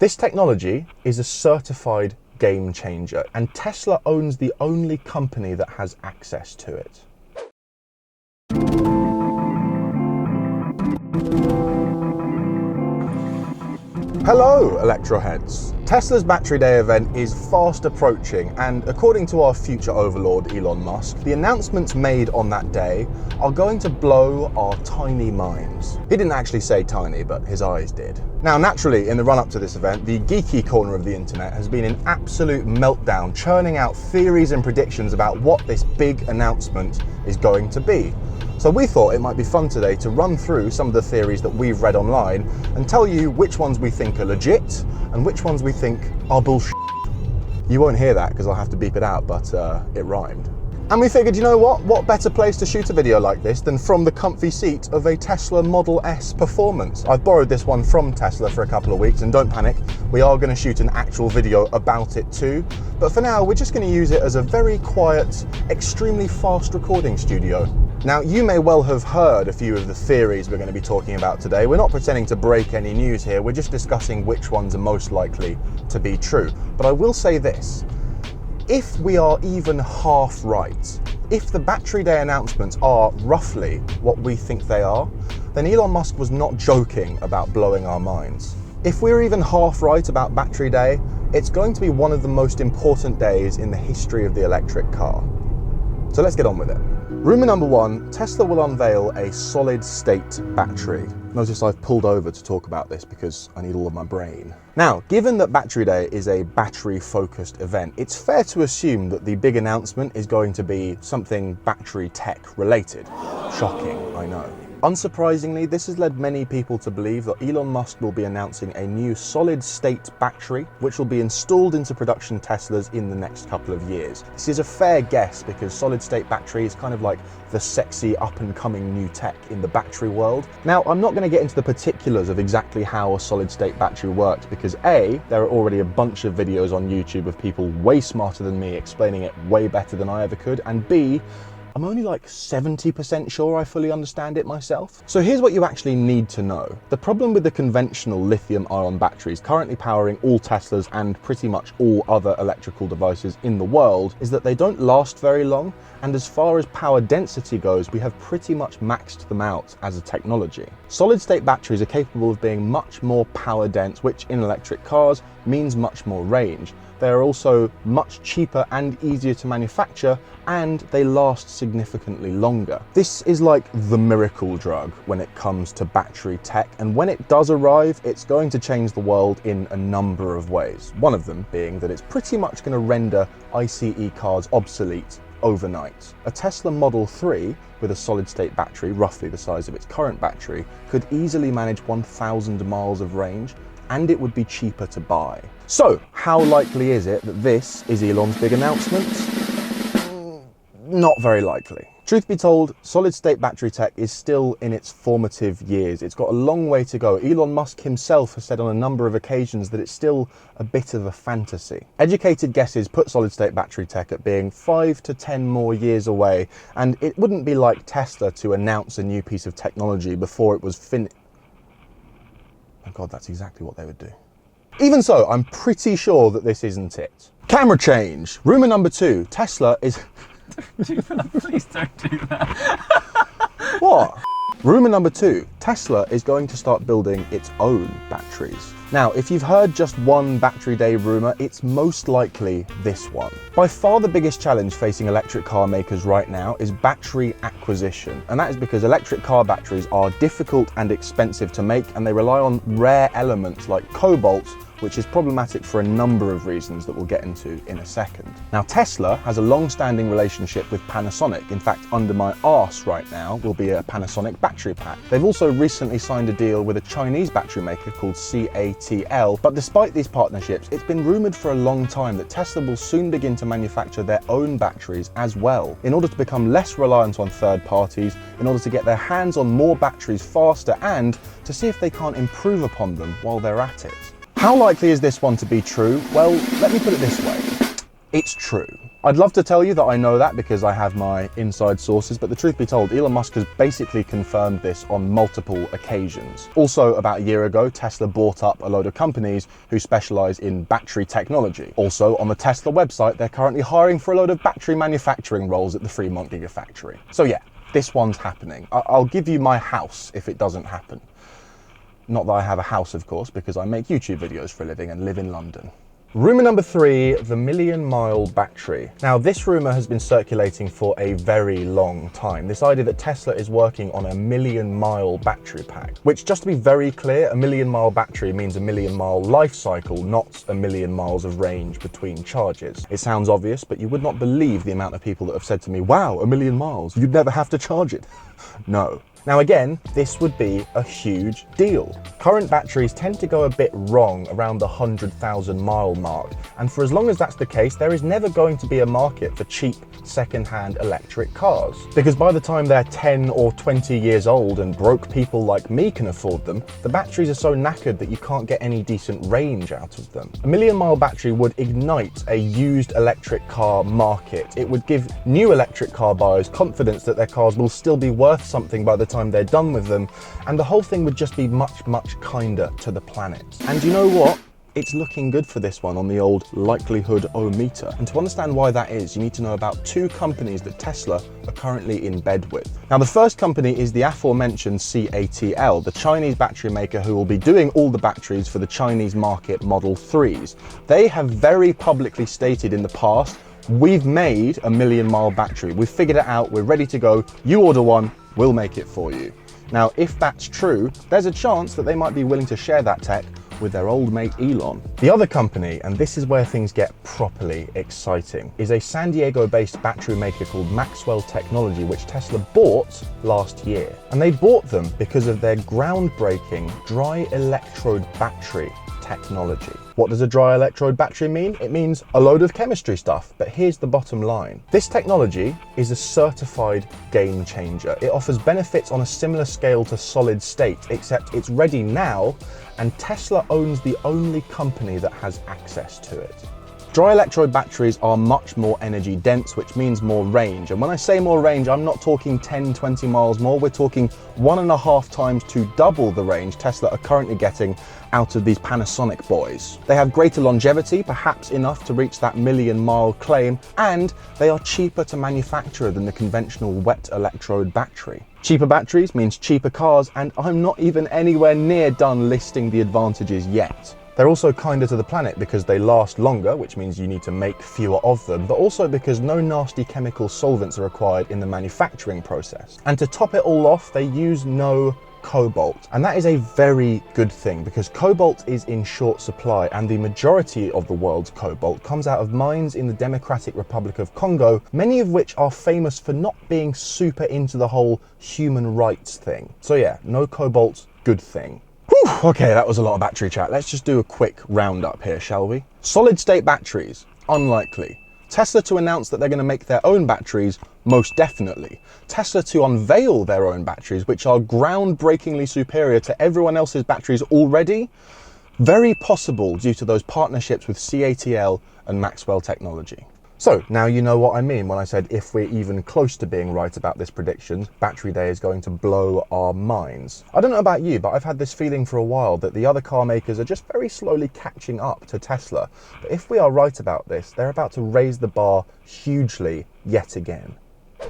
This technology is a certified game changer, and Tesla owns the only company that has access to it. Hello, Electroheads. Tesla's Battery Day event is fast approaching, and according to our future overlord Elon Musk, the announcements made on that day are going to blow our tiny minds. He didn't actually say tiny, but his eyes did. Now, naturally, in the run-up to this event, the geeky corner of the internet has been in absolute meltdown, churning out theories and predictions about what this big announcement is going to be. So we thought it might be fun today to run through some of the theories that we've read online and tell you which ones we think are legit and which ones we think are bullshit. You won't hear that because I'll have to beep it out, but it rhymed. And we figured, you know what better place to shoot a video like this than from the comfy seat of a Tesla Model S Performance. I've borrowed this one from Tesla for a couple of weeks, and don't panic, we are going to shoot an actual video about it too. But for now, we're just going to use it as a very quiet, extremely fast recording studio. Now, you may well have heard a few of the theories we're going to be talking about today. We're not pretending to break any news here, we're just discussing which ones are most likely to be true. But I will say this. If we are even half right, if the Battery Day announcements are roughly what we think they are, then Elon Musk was not joking about blowing our minds. If we're even half right about Battery Day, it's going to be one of the most important days in the history of the electric car. So let's get on with it. Rumor number one, Tesla will unveil a solid-state battery. Notice I've pulled over to talk about this because I need all of my brain. Now, given that Battery Day is a battery-focused event, it's fair to assume that the big announcement is going to be something battery tech related. Shocking, I know. Unsurprisingly, this has led many people to believe that Elon Musk will be announcing a new solid-state battery, which will be installed into production Teslas in the next couple of years. This is a fair guess because solid-state battery is kind of like the sexy up-and-coming new tech in the battery world. Now, I'm not going to get into the particulars of exactly how a solid-state battery works because A, there are already a bunch of videos on YouTube of people way smarter than me explaining it way better than I ever could, and B, I'm only like 70% sure I fully understand it myself. So here's what you actually need to know. The problem with the conventional lithium-ion batteries currently powering all Teslas and pretty much all other electrical devices in the world is that they don't last very long, and as far as power density goes, we have pretty much maxed them out as a technology. Solid-state batteries are capable of being much more power dense, which in electric cars means much more range. They are also much cheaper and easier to manufacture, and they last significantly longer. This is like the miracle drug when it comes to battery tech, and when it does arrive, it's going to change the world in a number of ways. One of them being that it's pretty much going to render ICE cars obsolete overnight. A Tesla Model 3 with a solid-state battery, roughly the size of its current battery, could easily manage 1,000 miles of range, and it would be cheaper to buy. So, how likely is it that this is Elon's big announcement? Not very likely. Truth be told, solid-state battery tech is still in its formative years. It's got a long way to go. Elon Musk himself has said on a number of occasions that it's still a bit of a fantasy. Educated guesses put solid-state battery tech at being 5 to 10 more years away, and it wouldn't be like Tesla to announce a new piece of technology before it was finished. Oh God, that's exactly what they would do. Even so, I'm pretty sure that this isn't it. Camera change. Rumor number two, Tesla is... Please don't do that. What? Rumor number two, Tesla is going to start building its own batteries. Now, if you've heard just one Battery Day rumor, it's most likely this one. By far the biggest challenge facing electric car makers right now is battery acquisition. And that is because electric car batteries are difficult and expensive to make, and they rely on rare elements like cobalt, which is problematic for a number of reasons that we'll get into in a second. Now, Tesla has a long-standing relationship with Panasonic. In fact, under my arse right now will be a Panasonic battery pack. They've also recently signed a deal with a Chinese battery maker called CATL, but despite these partnerships, it's been rumored for a long time that Tesla will soon begin to manufacture their own batteries as well, in order to become less reliant on third parties, in order to get their hands on more batteries faster, and to see if they can't improve upon them while they're at it. How likely is this one to be true? Well, let me put it this way. It's true. I'd love to tell you that I know that because I have my inside sources, but the truth be told, Elon Musk has basically confirmed this on multiple occasions. Also, about a year ago, Tesla bought up a load of companies who specialize in battery technology. Also, on the Tesla website, they're currently hiring for a load of battery manufacturing roles at the Fremont Gigafactory. So yeah, this one's happening. I'll give you my house if it doesn't happen. Not that I have a house, of course, because I make YouTube videos for a living and live in London. Rumour number 3, the million-mile battery. Now, this rumour has been circulating for a very long time. This idea that Tesla is working on a million-mile battery pack, which, just to be very clear, a million-mile battery means a million-mile life cycle, not a million miles of range between charges. It sounds obvious, but you would not believe the amount of people that have said to me, wow, a million miles, you'd never have to charge it. No. Now again, this would be a huge deal. Current batteries tend to go a bit wrong around the 100,000 mile mark, and for as long as that's the case, there is never going to be a market for cheap second-hand electric cars. Because by the time they're 10 or 20 years old and broke people like me can afford them, the batteries are so knackered that you can't get any decent range out of them. A million-mile battery would ignite a used electric car market. It would give new electric car buyers confidence that their cars will still be worth something by the time they're done with them, and the whole thing would just be much, much kinder to the planet. And you know what? It's looking good for this one on the old likelihood-o-meter. And to understand why that is, you need to know about 2 companies that Tesla are currently in bed with. Now, the first company is the aforementioned CATL, the Chinese battery maker who will be doing all the batteries for the Chinese market Model 3s. They have very publicly stated in the past, we've made a million-mile battery. We've figured it out. We're ready to go. You order one, we'll make it for you. Now, if that's true, there's a chance that they might be willing to share that tech with their old mate Elon. The other company, and this is where things get properly exciting, is a San Diego-based battery maker called Maxwell Technology, which Tesla bought last year. And they bought them because of their groundbreaking dry electrode battery technology. What does a dry electrode battery mean? It means a load of chemistry stuff, but here's the bottom line. This technology is a certified game changer. It offers benefits on a similar scale to solid state, except it's ready now, and Tesla owns the only company that has access to it. Dry electrode batteries are much more energy dense, which means more range. And when I say more range, I'm not talking 10, 20 miles more. We're talking 1.5 times to double the range Tesla are currently getting out of these Panasonic boys. They have greater longevity, perhaps enough to reach that million-mile claim, and they are cheaper to manufacture than the conventional wet electrode battery. Cheaper batteries means cheaper cars, and I'm not even anywhere near done listing the advantages yet. They're also kinder to the planet because they last longer, which means you need to make fewer of them, but also because no nasty chemical solvents are required in the manufacturing process. And to top it all off, they use no cobalt. And that is a very good thing because cobalt is in short supply, and the majority of the world's cobalt comes out of mines in the Democratic Republic of Congo, many of which are famous for not being super into the whole human rights thing. So yeah, no cobalt, good thing. Whew, okay, that was a lot of battery chat. Let's just do a quick roundup here, shall we? Solid state batteries, unlikely. Tesla to announce that they're going to make their own batteries, most definitely. Tesla to unveil their own batteries, which are groundbreakingly superior to everyone else's batteries already, very possible due to those partnerships with CATL and Maxwell Technology. So now you know what I mean when I said if we're even close to being right about this prediction, Battery Day is going to blow our minds. I don't know about you, but I've had this feeling for a while that the other car makers are just very slowly catching up to Tesla. But if we are right about this, they're about to raise the bar hugely yet again.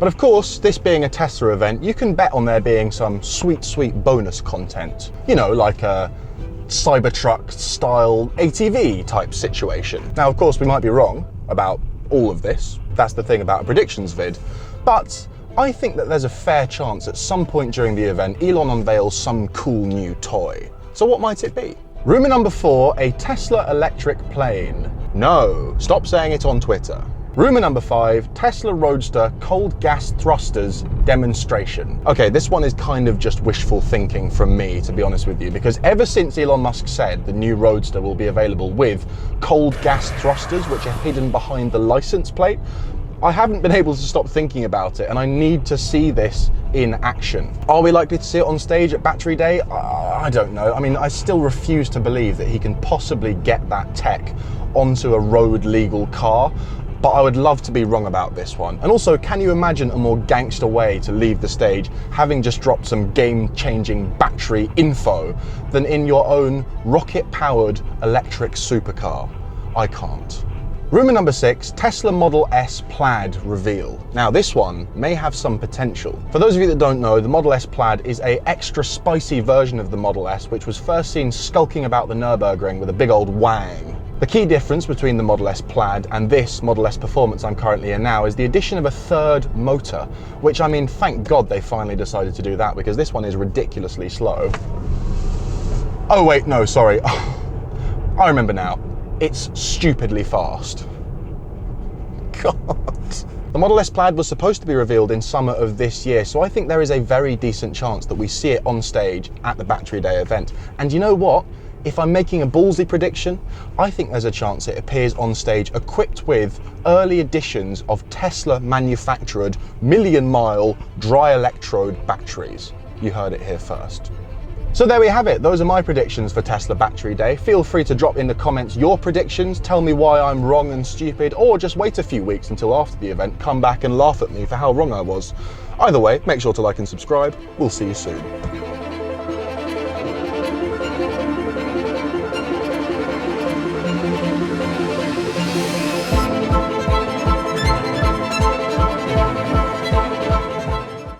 But of course, this being a Tesla event, you can bet on there being some sweet, sweet bonus content. You know, like a Cybertruck style ATV type situation. Now, of course, we might be wrong about all of this. That's the thing about a predictions vid. But I think that there's a fair chance at some point during the event, Elon unveils some cool new toy. So what might it be? Rumor number 4, a Tesla electric plane. No, stop saying it on Twitter. Rumor number 5, Tesla Roadster cold gas thrusters demonstration. Okay, this one is kind of just wishful thinking from me, to be honest with you, because ever since Elon Musk said the new Roadster will be available with cold gas thrusters, which are hidden behind the license plate, I haven't been able to stop thinking about it, and I need to see this in action. Are we likely to see it on stage at Battery Day? I don't know. I mean, I still refuse to believe that he can possibly get that tech onto a road legal car. but I would love to be wrong about this one. And also, can you imagine a more gangster way to leave the stage, having just dropped some game-changing battery info, than in your own rocket-powered electric supercar? I can't. Rumour number 6, Tesla Model S Plaid reveal. Now this one may have some potential. For those of you that don't know, the Model S Plaid is an extra spicy version of the Model S, which was first seen skulking about the Nürburgring with a big old wang. The key difference between the Model S Plaid and this Model S Performance I'm currently in now is the addition of a third motor, which, I mean, thank God they finally decided to do that, because this one is ridiculously slow. Oh wait, no, sorry. I remember now. It's stupidly fast. God. The Model S Plaid was supposed to be revealed in summer of this year, so I think there is a very decent chance that we see it on stage at the Battery Day event. And you know what? If I'm making a ballsy prediction, I think there's a chance it appears on stage equipped with early editions of Tesla manufactured million-mile dry electrode batteries. You heard it here first. So there we have it. Those are my predictions for Tesla Battery Day. Feel free to drop in the comments your predictions, tell me why I'm wrong and stupid, or just wait a few weeks until after the event, come back and laugh at me for how wrong I was. Either way, make sure to like and subscribe. We'll see you soon.